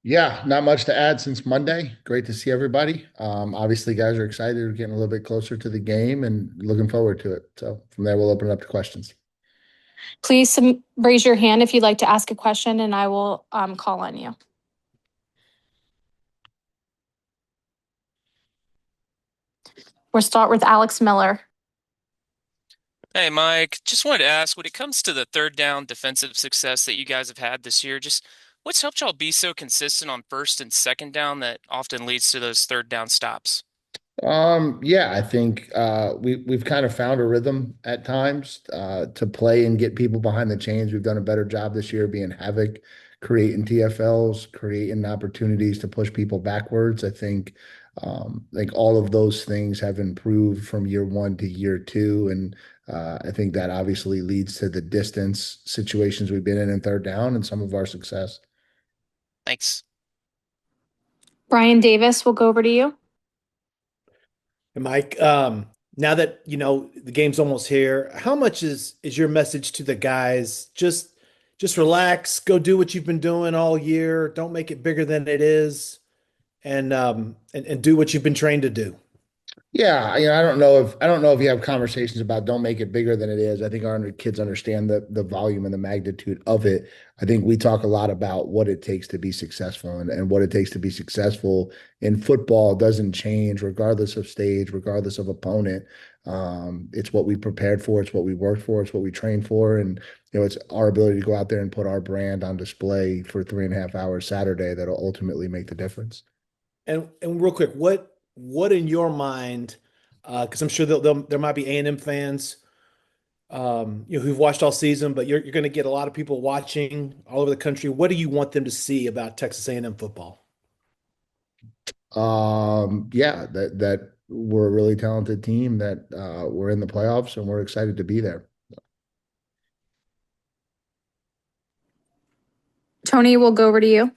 Yeah, not much to add since Monday. Great to see everybody. Obviously, guys are excited. We're getting a little bit closer to the game and looking forward to it. So from there, we'll open it up to questions. Please raise your hand if you'd like to ask a question, and I will call on you. We'll start with Alex Miller. Hey, Mike, just wanted to ask, when it comes to the third down defensive success that you guys have had this year, just what's helped y'all be so consistent on first and second down that often leads to those third down stops? Yeah, I think we've kind of found a rhythm at times to play and get people behind the chains. We've done a better job this year being havoc, creating TFLs, creating opportunities to push people backwards. I think like all of those things have improved from year one to year two, and I think that obviously leads to the distance situations we've been in third down and some of our success. Thanks. Brian Davis, we'll go over to you. And Mike, now that you know the game's almost here, how much is your message to the guys? Just relax, go do what you've been doing all year. Don't make it bigger than it is, and do what you've been trained to do. Yeah, I don't know if you have conversations about don't make it bigger than it is. I think our kids understand the volume and the magnitude of it. I think we talk a lot about what it takes to be successful and what it takes to be successful in football doesn't change regardless of stage, regardless of opponent. It's what we prepared for, it's what we worked for, it's what we trained for, and it's our ability to go out there and put our brand on display for 3.5 hours Saturday that'll ultimately make the difference. And real quick, what in your mind? Because I'm sure there might be A&M fans, who've watched all season, but you're going to get a lot of people watching all over the country. What do you want them to see about Texas A&M football? Yeah, that we're a really talented team that we're in the playoffs and we're excited to be there. Tony, we'll go over to you.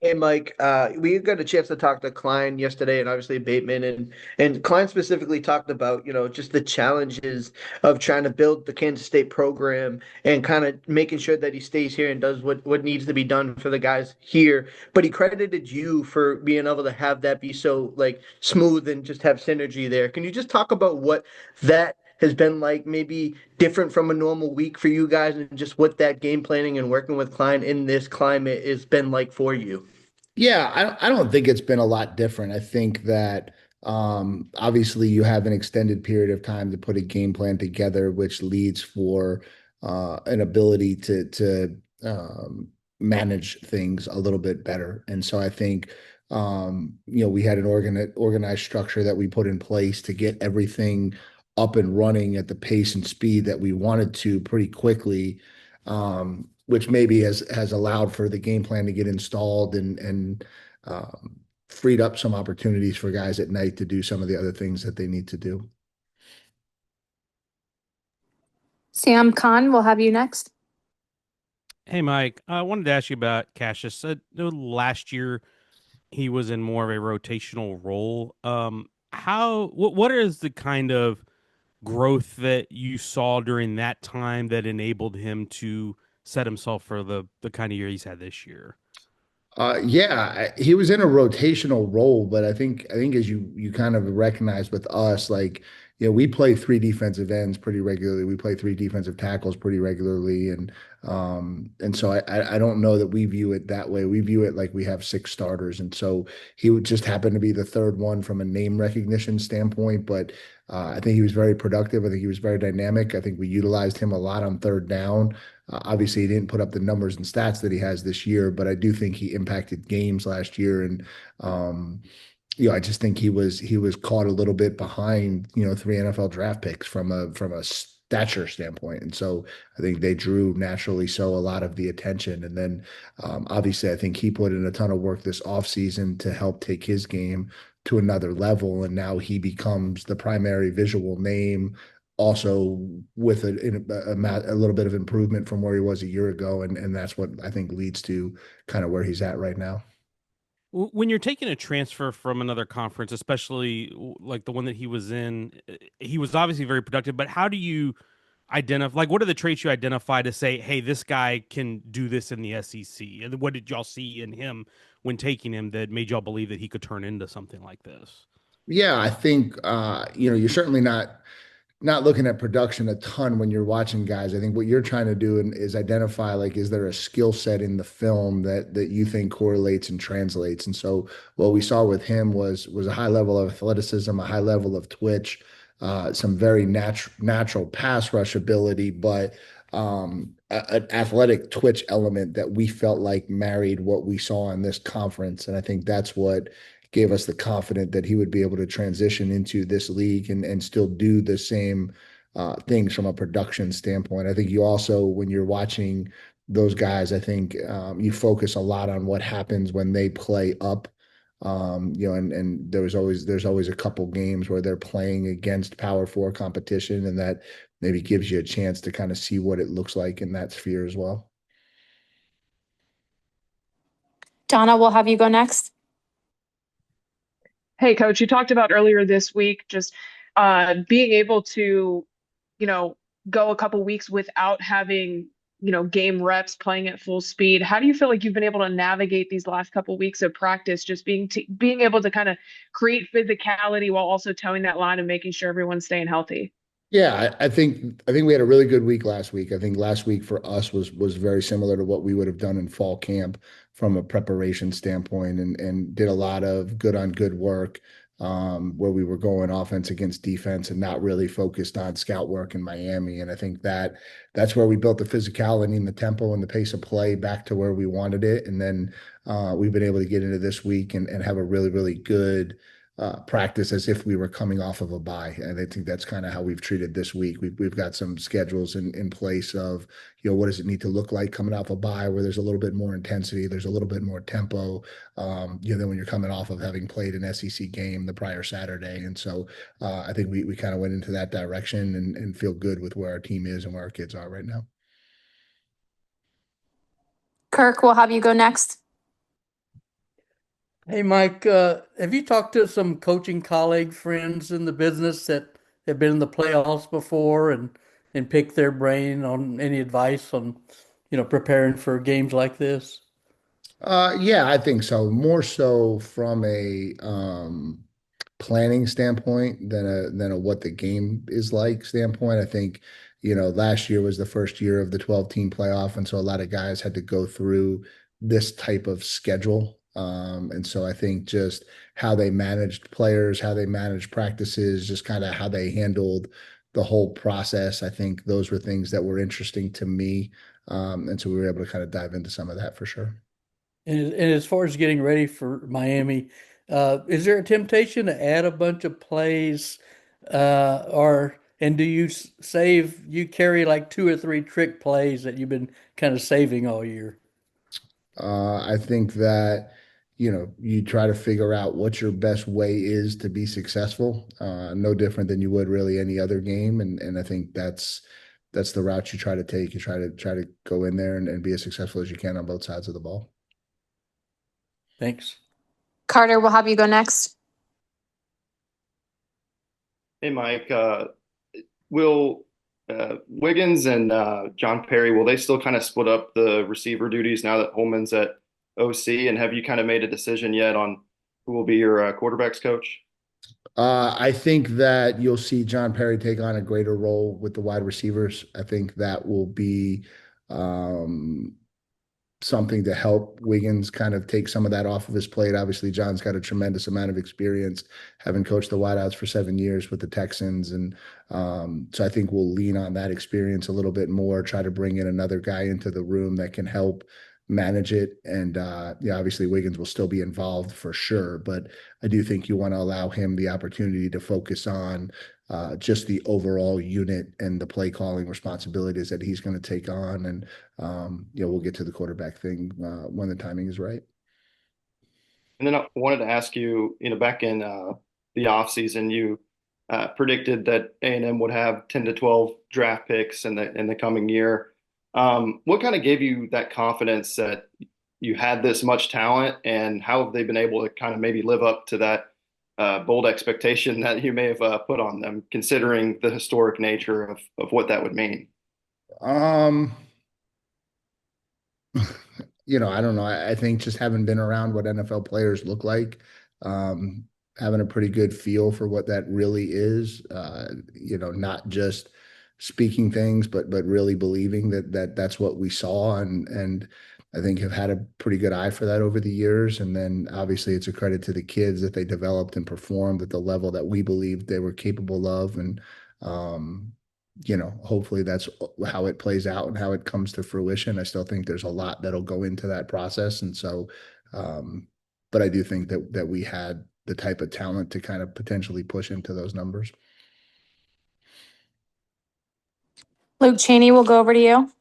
Hey Mike, we got a chance to talk to Klein yesterday, and obviously Bateman, and Klein specifically talked about just the challenges of trying to build the Kansas State program and kind of making sure that he stays here and does what needs to be done for the guys here. But he credited you for being able to have that be so like smooth and just have synergy there. Can you just talk about what that has been like, maybe different from a normal week for you guys, and just what that game planning and working with Klein in this climate has been like for you? Yeah, I don't think it's been a lot different. I think that obviously you have an extended period of time to put a game plan together, which leads for an ability to manage things a little bit better. And so I think we had an organized structure that we put in place to get everything up and running at the pace and speed that we wanted to pretty quickly. Which maybe has allowed for the game plan to get installed and freed up some opportunities for guys at night to do some of the other things that they need to do. Sam Khan, we'll have you next. Hey, Mike, I wanted to ask you about Cassius. Last year he was in more of a rotational role. What is the kind of growth that you saw during that time that enabled him to set himself for the kind of year he's had this year? Yeah, he was in a rotational role, but I think as you kind of recognize with us, like we play three defensive ends pretty regularly. We play three defensive tackles pretty regularly, and so I don't know that we view it that way. We view it like we have six starters, and so he would just happen to be the third one from a name recognition standpoint. But I think he was very productive. I think he was very dynamic. I think we utilized him a lot on third down. Obviously, he didn't put up the numbers and stats that he has this year, but I do think he impacted games last year, and I just think he was caught a little bit behind, three NFL draft picks from a stature standpoint, and so I think they drew naturally so a lot of the attention, and then obviously I think he put in a ton of work this offseason to help take his game to another level, and now he becomes the primary visual name also with a little bit of improvement from where he was a year ago. And that's what I think leads to kind of where he's at right now. When you're taking a transfer from another conference, especially like the one that he was in, he was obviously very productive. But how do you identify, like, what are the traits you identify to say, hey, this guy can do this in the SEC? And what did y'all see in him when taking him that made y'all believe that he could turn into something like this? Yeah, I think you're certainly not looking at production a ton when you're watching guys. I think what you're trying to do is identify, like, is there a skill set in the film that you think correlates and translates? And so what we saw with him was a high level of athleticism, a high level of twitch, some very natural pass rush ability, but an athletic twitch element that we felt like married what we saw in this conference. And I think that's what gave us the confidence that he would be able to transition into this league and still do the same things from a production standpoint. I think you also, when you're watching those guys, I think you focus a lot on what happens when they play up. And there's always a couple games where they're playing against Power Four competition, and that maybe gives you a chance to kind of see what it looks like in that sphere as well. Donna, we'll have you go next. Hey, coach, you talked about earlier this week just being able to, you know, go a couple weeks without having, game reps playing at full speed. How do you feel like you've been able to navigate these last couple weeks of practice, just being able to kind of create physicality while also towing that line and making sure everyone's staying healthy? Yeah, I think we had a really good week last week. I think last week for us was very similar to what we would have done in fall camp from a preparation standpoint, and did a lot of good on good work, where we were going offense against defense and not really focused on scout work in Miami. And I think that's where we built the physicality and the tempo and the pace of play back to where we wanted it. And then we've been able to get into this week and have a really, really good practice as if we were coming off of a bye. And I think that's kind of how we've treated this week. We've got some schedules in place of, what does it need to look like coming off a bye where there's a little bit more intensity, there's a little bit more tempo, than when you're coming off of having played an SEC game the prior Saturday. And so I think we kind of went into that direction and feel good with where our team is and where our kids are right now. Kirk, we'll have you go next. Hey, Mike, have you talked to some coaching colleague friends in the business that have been in the playoffs before and picked their brain on any advice on, preparing for games like this? Yeah, I think so. More so from a planning standpoint than a what the game is like standpoint. I think, last year was the first year of the 12-team playoff, and so a lot of guys had to go through this type of schedule. And so I think just how they managed players, how they managed practices, just kind of how they handled the whole process. I think those were things that were interesting to me. And so we were able to kind of dive into some of that for sure. And as far as getting ready for Miami, is there a temptation to add a bunch of plays, and do you carry like two or three trick plays that you've been kind of saving all year? I think that, you try to figure out what your best way is to be successful, no different than you would really any other game. And I think that's the route you try to take. You try to go in there and be as successful as you can on both sides of the ball. Thanks. Carter, we'll have you go next. Hey, Mike. Will Wiggins and John Perry, will they still kind of split up the receiver duties now that Holman's at OC? And have you kind of made a decision yet on who will be your quarterbacks coach? I think that you'll see John Perry take on a greater role with the wide receivers. I think that will be um, something to help Wiggins kind of take some of that off of his plate. Obviously, John's got a tremendous amount of experience, having coached the wideouts for 7 years with the Texans. And so I think we'll lean on that experience a little bit more, try to bring in another guy into the room that can help manage it. And obviously Wiggins will still be involved for sure, but I do think you want to allow him the opportunity to focus on just the overall unit and the play calling responsibilities that he's going to take on. And, we'll get to the quarterback thing when the timing is right. And then I wanted to ask you, back in the offseason, you predicted that A&M would have 10 to 12 draft picks in the coming year. What kind of gave you that confidence that you had this much talent, and how have they been able to kind of maybe live up to that bold expectation that you may have put on them, considering the historic nature of what that would mean? Um, I don't know. I think just having been around what NFL players look like, um, having a pretty good feel for what that really is, not just speaking things, but really believing that's what we saw, and I think have had a pretty good eye for that over the years. And then obviously it's a credit to the kids that they developed and performed at the level that we believed they were capable of, and um, hopefully that's how it plays out and how it comes to fruition. I still think there's a lot that'll go into that process. And so, um, but I do think that we had the type of talent to kind of potentially push into those numbers. Luke Cheney, will go over to you.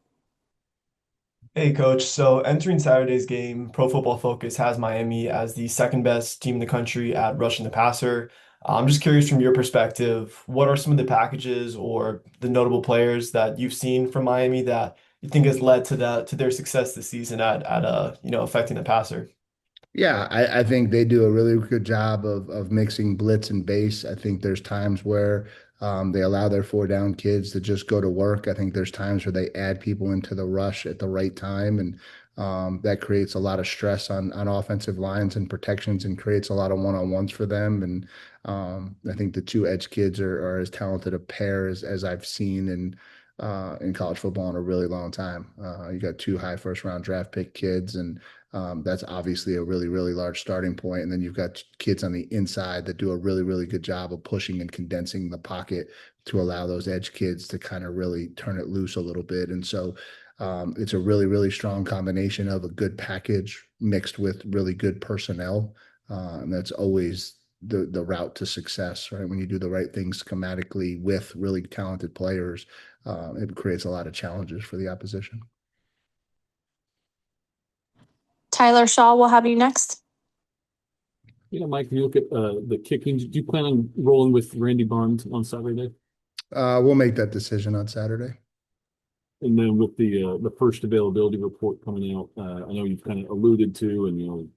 Hey, coach. So entering Saturday's game, Pro Football Focus has Miami as the second best team in the country at rushing the passer. I'm just curious from your perspective, what are some of the packages or the notable players that you've seen from Miami that you think has led to their success this season at affecting the passer? Yeah, I think they do a really good job of mixing blitz and base. I think there's times where they allow their four down kids to just go to work. I think there's times where they add people into the rush at the right time, and that creates a lot of stress on offensive lines and protections, and creates a lot of one-on-ones for them. And I think the two edge kids are as talented a pair as I've seen in college football in a really long time. You got two high first round draft pick kids, and that's obviously a really, really large starting point. And then you've got kids on the inside that do a really, really good job of pushing and condensing the pocket to allow those edge kids to kind of really turn it loose a little bit. And so it's a really, really strong combination of a good package mixed with really good personnel. And that's always the route to success, right? When you do the right things schematically with really talented players, it creates a lot of challenges for the opposition. Tyler Shaw, will have you next. Mike, when you look at the kicking, do you plan on rolling with Randy Barnes on Saturday? We'll make that decision on Saturday. And then with the first availability report coming out, I know you've kind of alluded to, and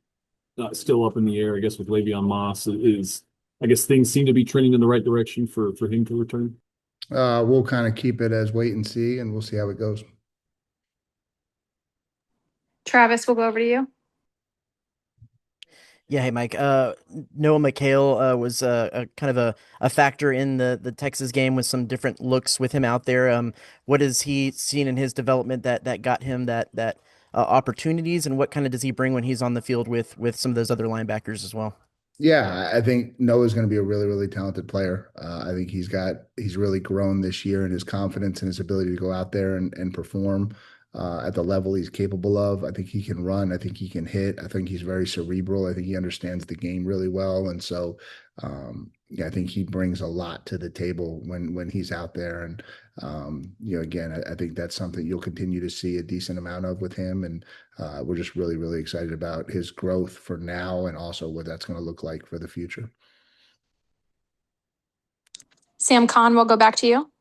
not still up in the air, I guess, with Le'Veon Moss I guess things seem to be trending in the right direction for him to return. We'll kind of keep it as wait and see, and we'll see how it goes. Travis, will go over to you. Yeah, hey Mike. Noah McHale was a kind of a factor in the Texas game with some different looks with him out there. What has he seen in his development that got him that opportunities, and what kind of does he bring when he's on the field with some of those other linebackers as well? Yeah, I think Noah's going to be a really, really talented player. I think he's really grown this year in his confidence and his ability to go out there and perform at the level he's capable of. I think he can run. I think he can hit. I think he's very cerebral. I think he understands the game really well. And so, yeah, I think he brings a lot to the table when he's out there. And again, I think that's something you'll continue to see a decent amount of with him. And we're just really, really excited about his growth for now, and also what that's going to look like for the future. Sam Khan, will go back to you.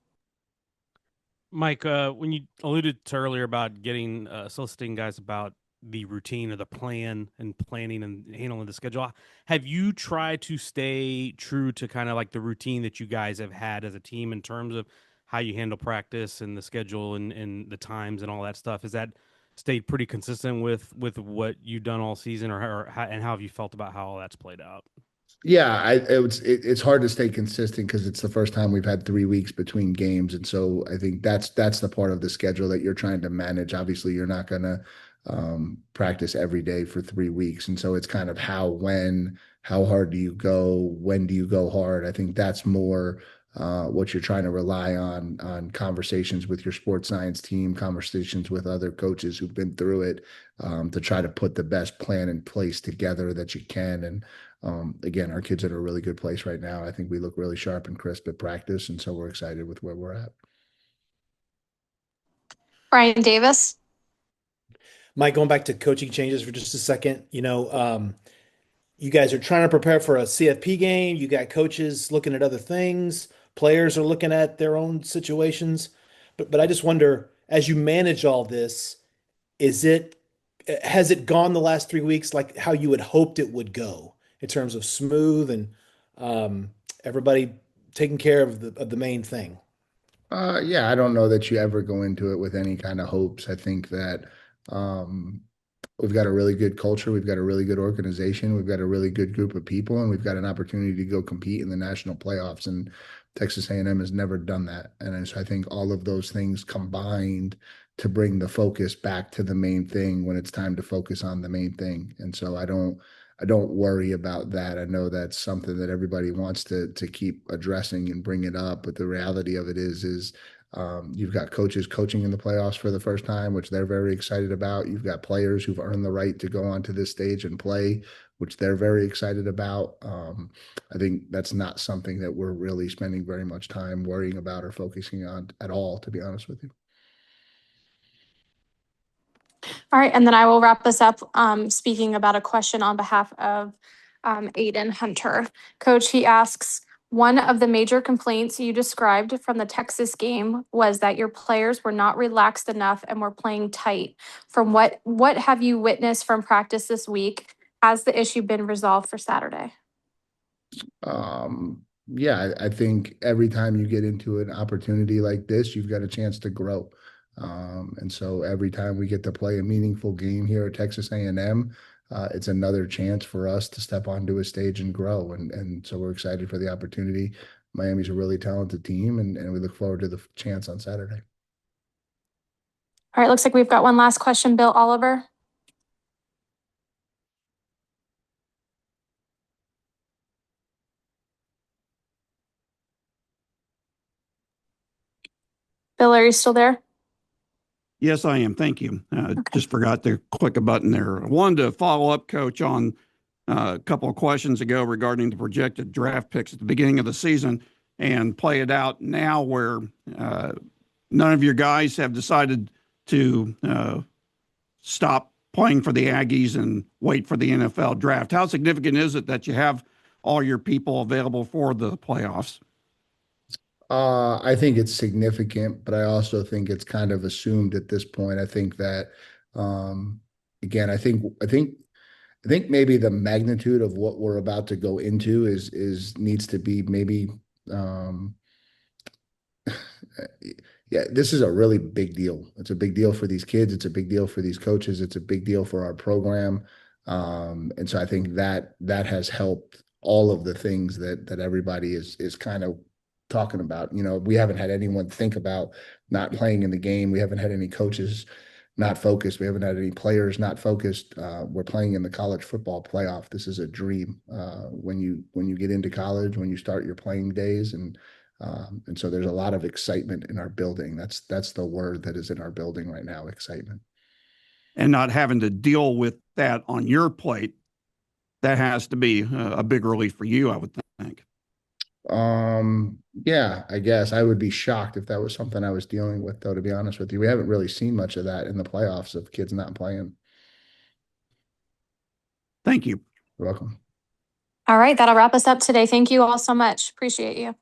Mike, when you alluded to earlier about getting soliciting guys about the routine or the plan and planning and handling the schedule, have you tried to stay true to kind of like the routine that you guys have had as a team in terms of how you handle practice and the schedule and the times and all that stuff? Has that stayed pretty consistent with what you've done all season, and how have you felt about how all that's played out? Yeah, it's hard to stay consistent because it's the first time we've had 3 weeks between games, and so I think that's the part of the schedule that you're trying to manage. Obviously, you're not going to practice every day for 3 weeks, and so it's kind of how hard do you go, when do you go hard? I think that's more what you're trying to rely on conversations with your sports science team, conversations with other coaches who've been through it, to try to put the best plan in place together that you can. And again, our kids are in a really good place right now. I think we look really sharp and crisp at practice, and so we're excited with where we're at. Brian Davis. Mike, going back to coaching changes for just a second, you guys are trying to prepare for a CFP game. You got coaches looking at other things. Players are looking at their own situations. But I just wonder, as you manage all this, has it gone the last 3 weeks like how you had hoped it would go in terms of smooth and Everybody taking care of the main thing. Yeah, I don't know that you ever go into it with any kind of hopes. I think that um, we've got a really good culture, we've got a really good organization, we've got a really good group of people, and we've got an opportunity to go compete in the national playoffs. And Texas A&M has never done that. And so I think all of those things combined to bring the focus back to the main thing when it's time to focus on the main thing. And so I don't worry about that. I know that's something that everybody wants to keep addressing and bring it up, but the reality of it is you've got coaches coaching in the playoffs for the first time, which they're very excited about. You've got players who've earned the right to go onto this stage and play, which they're very excited about. I think that's not something that we're really spending very much time worrying about or focusing on at all, to be honest with you. All right, and then I will wrap this up speaking about a question on behalf of Aiden Hunter. Coach, he asks, one of the major complaints you described from the Texas game was that your players were not relaxed enough and were playing tight. From what have you witnessed from practice this week? Has the issue been resolved for Saturday? Yeah, I think every time you get into an opportunity like this, you've got a chance to grow. And so every time we get to play a meaningful game here at Texas A&M, it's another chance for us to step onto a stage and grow. And so we're excited for the opportunity. Miami's a really talented team, and we look forward to the chance on Saturday. All right, looks like we've got one last question, Bill Oliver. Bill, are you still there? Yes, I am. Thank you. Just forgot to click a button there. I wanted to follow up, Coach, on a couple of questions ago regarding the projected draft picks at the beginning of the season and play it out now where none of your guys have decided to stop playing for the Aggies and wait for the NFL draft. How significant is it that you have all your people available for the playoffs? I think it's significant, but I also think it's kind of assumed at this point. I think that, again, I think maybe the magnitude of what we're about to go into is needs to be maybe, um, yeah, this is a really big deal. It's a big deal for these kids. It's a big deal for these coaches. It's a big deal for our program. And so I think that has helped all of the things that everybody is kind of talking about. You know, we haven't had anyone think about not playing in the game. We haven't had any coaches not focused. We haven't had any players not focused. We're playing in the college football playoff. This is a dream. When you get into college, when you start your playing days, and so there's a lot of excitement in our building. That's the word that is in our building right now, excitement. And not having to deal with that on your plate, that has to be a big relief for you, I would think. Yeah, I guess I would be shocked if that was something I was dealing with, though, to be honest with you. We haven't really seen much of that in the playoffs of kids not playing. Thank you. You're welcome. All right, that'll wrap us up today. Thank you all so much. Appreciate you.